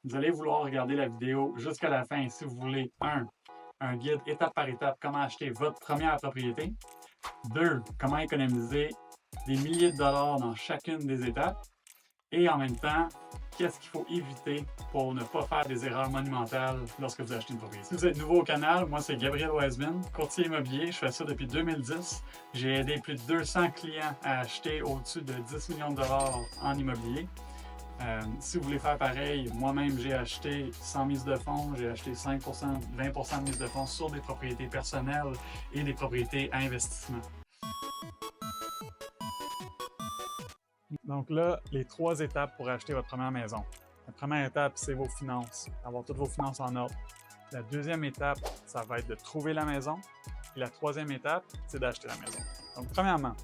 Vous allez vouloir regarder la vidéo jusqu'à la fin si vous voulez, un guide étape par étape, comment acheter votre première propriété. 2, comment économiser des milliers de dollars dans chacune des étapes. Et en même temps, qu'est-ce qu'il faut éviter pour ne pas faire des erreurs monumentales lorsque vous achetez une propriété. Si vous êtes nouveau au canal, moi c'est Gabriel Wiseman, courtier immobilier. Je fais ça depuis 2010. J'ai aidé plus de 200 clients à acheter au-dessus de 10 millions de dollars en immobilier. Si vous voulez faire pareil, moi-même j'ai acheté sans mise de fonds, j'ai acheté 5%, 20% de mise de fonds sur des propriétés personnelles et des propriétés à investissement. Donc là, les 3 étapes pour acheter votre première maison. La première étape, c'est vos finances, avoir toutes vos finances en ordre. La deuxième étape, ça va être de trouver la maison. Et la troisième étape, c'est d'acheter la maison. Donc, premièrement,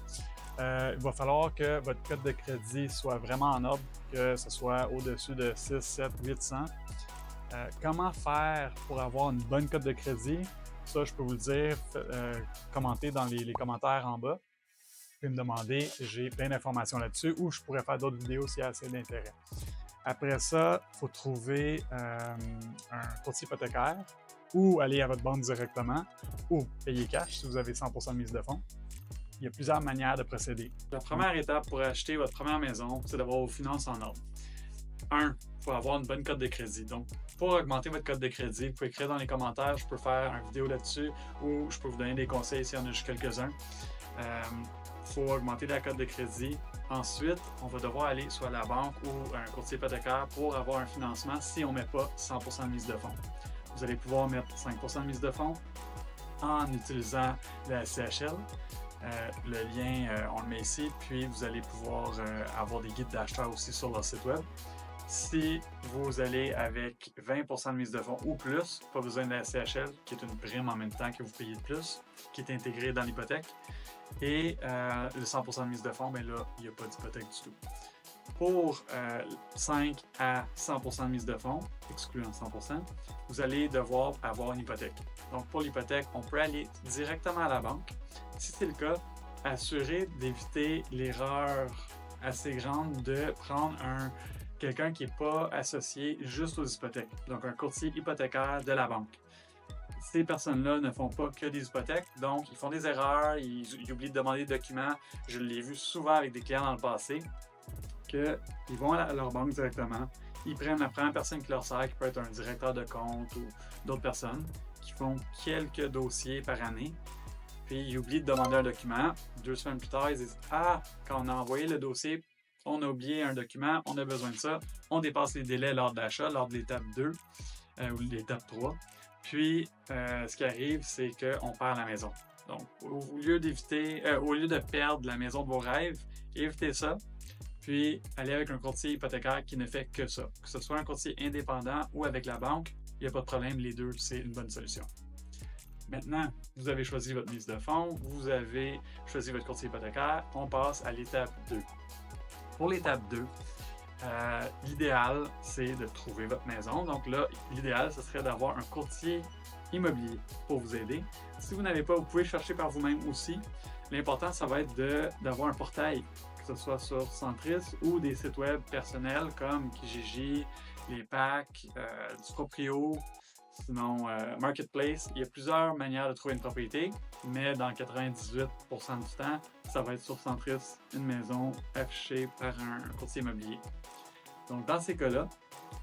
il va falloir que votre code de crédit soit vraiment en ordre, que ce soit au-dessus de 6, 7, 800. Comment faire pour avoir une bonne cote de crédit? Ça, je peux vous le dire, commentez dans les commentaires en bas. Vous pouvez me demander, j'ai plein d'informations là-dessus ou je pourrais faire d'autres vidéos s'il y a assez d'intérêt. Après ça, il faut trouver un courtier hypothécaire ou aller à votre banque directement ou payer cash si vous avez 100% de mise de fonds. Il y a plusieurs manières de procéder. La première étape pour acheter votre première maison, c'est d'avoir vos finances en ordre. 1, il faut avoir une bonne cote de crédit. Donc, pour augmenter votre cote de crédit, vous pouvez écrire dans les commentaires, je peux faire une vidéo là-dessus ou je peux vous donner des conseils s'il y en a juste quelques-uns. Il faut augmenter la cote de crédit. Ensuite, on va devoir aller soit à la banque ou à un courtier hypothécaire pour avoir un financement si on ne met pas 100% de mise de fonds. Vous allez pouvoir mettre 5% de mise de fonds en utilisant la CHL. Le lien, on le met ici, puis vous allez pouvoir avoir des guides d'acheteurs aussi sur leur site web. Si vous allez avec 20% de mise de fonds ou plus, pas besoin de la CHL, qui est une prime en même temps que vous payez de plus, qui est intégrée dans l'hypothèque. Et le 100% de mise de fonds, bien là, il n'y a pas d'hypothèque du tout. Pour 5 à 100% de mise de fonds, excluant 100%, vous allez devoir avoir une hypothèque. Donc pour l'hypothèque, on peut aller directement à la banque. Si c'est le cas, assurez d'éviter l'erreur assez grande de prendre quelqu'un qui n'est pas associé juste aux hypothèques, donc un courtier hypothécaire de la banque. Ces personnes-là ne font pas que des hypothèques, donc ils font des erreurs, ils oublient de demander des documents. Je l'ai vu souvent avec des clients dans le passé, qu'ils vont à leur banque directement, ils prennent la première personne qui leur sert, qui peut être un directeur de compte ou d'autres personnes, qui font quelques dossiers par année, puis ils oublient de demander un document. 2 semaines plus tard, ils disent « Ah, quand on a envoyé le dossier, on a oublié un document, on a besoin de ça. » On dépasse les délais lors de l'achat, lors de l'étape 2 ou l'étape 3. Puis, ce qui arrive, c'est qu'on perd la maison. Donc, au lieu de perdre la maison de vos rêves, évitez ça. Puis, allez avec un courtier hypothécaire qui ne fait que ça. Que ce soit un courtier indépendant ou avec la banque, il n'y a pas de problème, les deux, c'est une bonne solution. Maintenant, vous avez choisi votre mise de fonds, vous avez choisi votre courtier hypothécaire, on passe à l'étape 2. Pour l'étape 2, l'idéal, c'est de trouver votre maison. Donc là, l'idéal, ce serait d'avoir un courtier immobilier pour vous aider. Si vous n'avez pas, vous pouvez chercher par vous-même aussi. L'important, ça va être d'avoir un portail, que ce soit sur Centris ou des sites web personnels comme Kijiji, les packs, du Proprio, sinon Marketplace. Il y a plusieurs manières de trouver une propriété, mais dans 98% du temps, ça va être sur Centris, une maison affichée par un courtier immobilier. Donc, dans ces cas-là,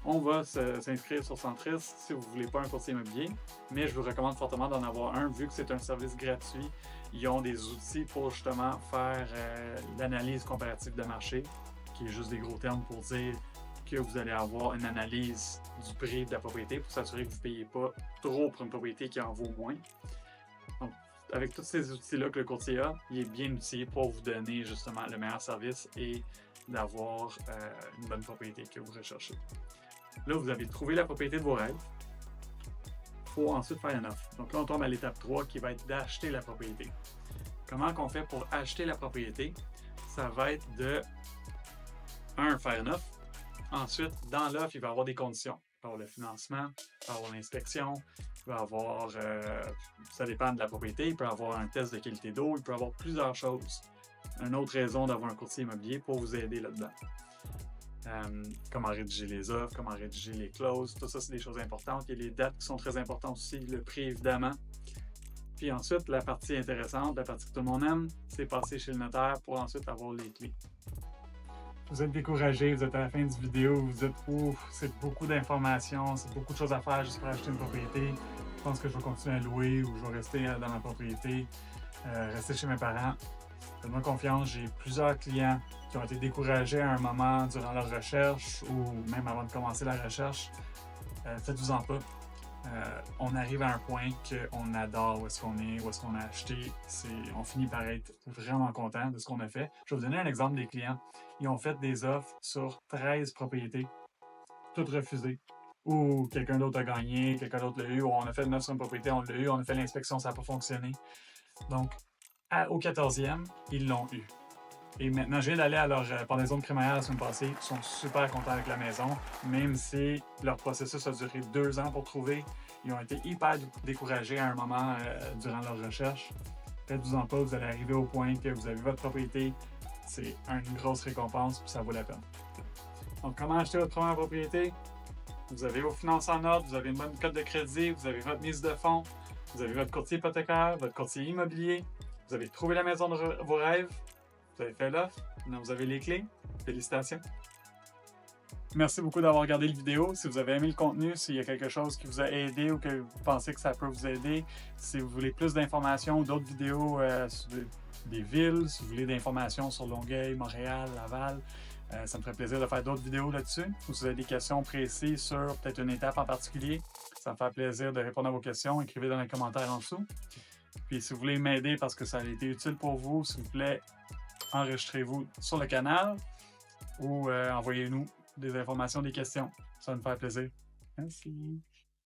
on va s'inscrire sur Centris si vous ne voulez pas un courtier immobilier, mais je vous recommande fortement d'en avoir un vu que c'est un service gratuit. Ils ont des outils pour justement faire l'analyse comparative de marché, qui est juste des gros termes pour dire que vous allez avoir une analyse du prix de la propriété pour s'assurer que vous ne payez pas trop pour une propriété qui en vaut moins. Donc, avec tous ces outils-là que le courtier a, il est bien outillé pour vous donner justement le meilleur service et d'avoir une bonne propriété que vous recherchez. Là, vous avez trouvé la propriété de vos rêves. Il faut ensuite faire une offre. Donc là, on tombe à l'étape 3 qui va être d'acheter la propriété. Comment qu'on fait pour acheter la propriété? Ça va être de 1. Faire une offre. Ensuite, dans l'offre, il va y avoir des conditions. Il va y avoir le financement, il va y avoir l'inspection, il va y avoir, ça dépend de la propriété, il peut y avoir un test de qualité d'eau, il peut y avoir plusieurs choses. Une autre raison d'avoir un courtier immobilier pour vous aider là-dedans. comment rédiger les offres, comment rédiger les clauses, tout ça, c'est des choses importantes. Il y a les dates qui sont très importantes aussi, le prix évidemment. Puis ensuite, la partie intéressante, la partie que tout le monde aime, c'est passer chez le notaire pour ensuite avoir les clés. Vous êtes découragé, vous êtes à la fin du vidéo, vous dites « Ouf, c'est beaucoup d'informations, c'est beaucoup de choses à faire juste pour acheter une propriété. Je pense que je vais continuer à louer ou je vais rester dans ma propriété, rester chez mes parents. » Faites-moi confiance, j'ai plusieurs clients qui ont été découragés à un moment durant leur recherche ou même avant de commencer la recherche. Faites-vous-en pas. On arrive à un point qu'on adore où est-ce qu'on est, où est-ce qu'on a acheté. On finit par être vraiment content de ce qu'on a fait. Je vais vous donner un exemple des clients. Ils ont fait des offres sur 13 propriétés, toutes refusées. Ou quelqu'un d'autre a gagné, quelqu'un d'autre l'a eu, ou on a fait une offre sur une propriété, on l'a eu, on a fait l'inspection, ça n'a pas fonctionné. Donc, au 14e, ils l'ont eu. Et maintenant, je viens d'aller à leur pendaison de crémaillère la semaine passée. Ils sont super contents avec la maison, même si leur processus a duré 2 ans pour trouver. Ils ont été hyper découragés à un moment durant leur recherche. Faites-vous-en pas, vous allez arriver au point que vous avez votre propriété. C'est une grosse récompense, puis ça vaut la peine. Donc, comment acheter votre première propriété? Vous avez vos finances en ordre, vous avez une bonne cote de crédit, vous avez votre mise de fonds, vous avez votre courtier hypothécaire, votre courtier immobilier, vous avez trouvé la maison de vos rêves, vous avez fait l'offre, maintenant vous avez les clés. Félicitations! Merci beaucoup d'avoir regardé la vidéo. Si vous avez aimé le contenu, s'il y a quelque chose qui vous a aidé ou que vous pensez que ça peut vous aider, si vous voulez plus d'informations ou d'autres vidéos sur des villes, si vous voulez d'informations sur Longueuil, Montréal, Laval, ça me ferait plaisir de faire d'autres vidéos là-dessus. Ou si vous avez des questions précises sur peut-être une étape en particulier, ça me fait plaisir de répondre à vos questions. Écrivez dans les commentaires en dessous. Puis si vous voulez m'aider parce que ça a été utile pour vous, s'il vous plaît, enregistrez-vous sur le canal ou envoyez-nous des informations, des questions. Ça va me faire plaisir. Merci.